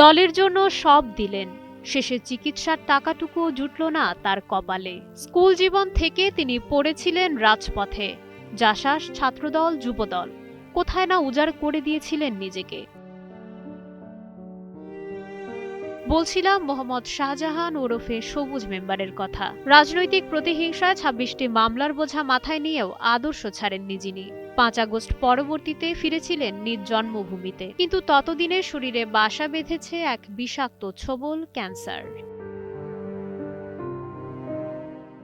দলের জন্য সব দিলেন, শেষে চিকিৎসার টাকাটুকুও জুটল না তার কপালে। স্কুল জীবন থেকে তিনি পড়েছিলেন রাজপথে, জাসাস, ছাত্রদল, যুবদল, কোথায় না উজাড় করে দিয়েছিলেন নিজেকে। বলছিলাম মোহাম্মদ শাহজাহান ওরফে সবুজ মেম্বারের কথা। রাজনৈতিক প্রতিহিংসায় ২৬টি মামলার বোঝা মাথায় নিয়েও আদর্শ ছাড়েননি যিনি। ৫ আগস্ট পরবর্তীতে ফিরেছিলেন নিজ জন্মভূমিতে, কিন্তু ততদিনে শরীরে বাসা বেঁধেছে এক বিষাক্ত ছোবল, ক্যান্সার।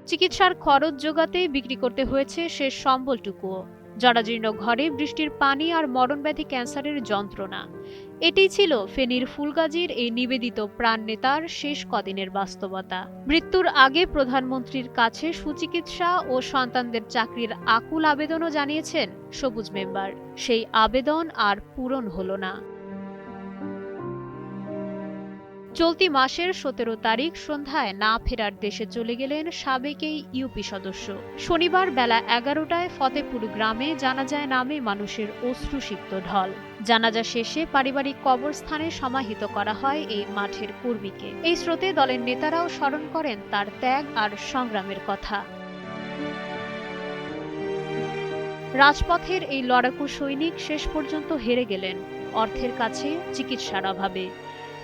চিকিৎসার খরচ জোগাতে বিক্রি করতে হয়েছে শেষ সম্বলটুকুও। জরাজীর্ণ ঘরে বৃষ্টির পানি আর মরণব্যাধি ক্যান্সারের যন্ত্রণা, এটাই ছিল ফেনীর ফুলগাজীর এই নিবেদিত প্রাণ নেতার শেষ কদিনের বাস্তবতা। মৃত্যুর আগে প্রধানমন্ত্রীর কাছে সুচিকিৎসা ও সন্তানদের চাকরির আকুল আবেদনও জানিয়েছেন সবুজ মেম্বার। সেই আবেদন আর পূরণ হলো না। চলতি মাসের ১৭ তারিখ সন্ধ্যায় না ফেরার দেশে চলে গেলেন সাবেক এই ইউপি সদস্য। শনিবার বেলা ১১টায় ফতেপুর গ্রামে জানাজায় নামে মানুষের অশ্রুসিক্ত ঢল। জানাজা শেষে পারিবারিক কবরস্থানে সমাহিত করা হয় এই মাঠের কর্মীকে। এই স্রোতে দলের নেতারাও স্মরণ করেন তার ত্যাগ আর সংগ্রামের কথা। রাজপথের এই লড়াকু সৈনিক শেষ পর্যন্ত হেরে গেলেন অর্থের কাছে, চিকিৎসার অভাবে।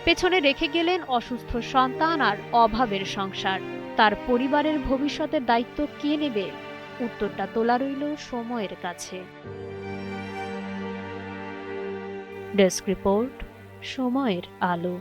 পেছনে রেখে গেলেন অসুস্থ সন্তান আর অভাবের সংসার। তার পরিবারের ভবিষ্যতের দায়িত্ব কে নেবে? উত্তরটা তোলা রইল সময়ের কাছে। ডেস্ক রিপোর্ট, সময়ের আলো।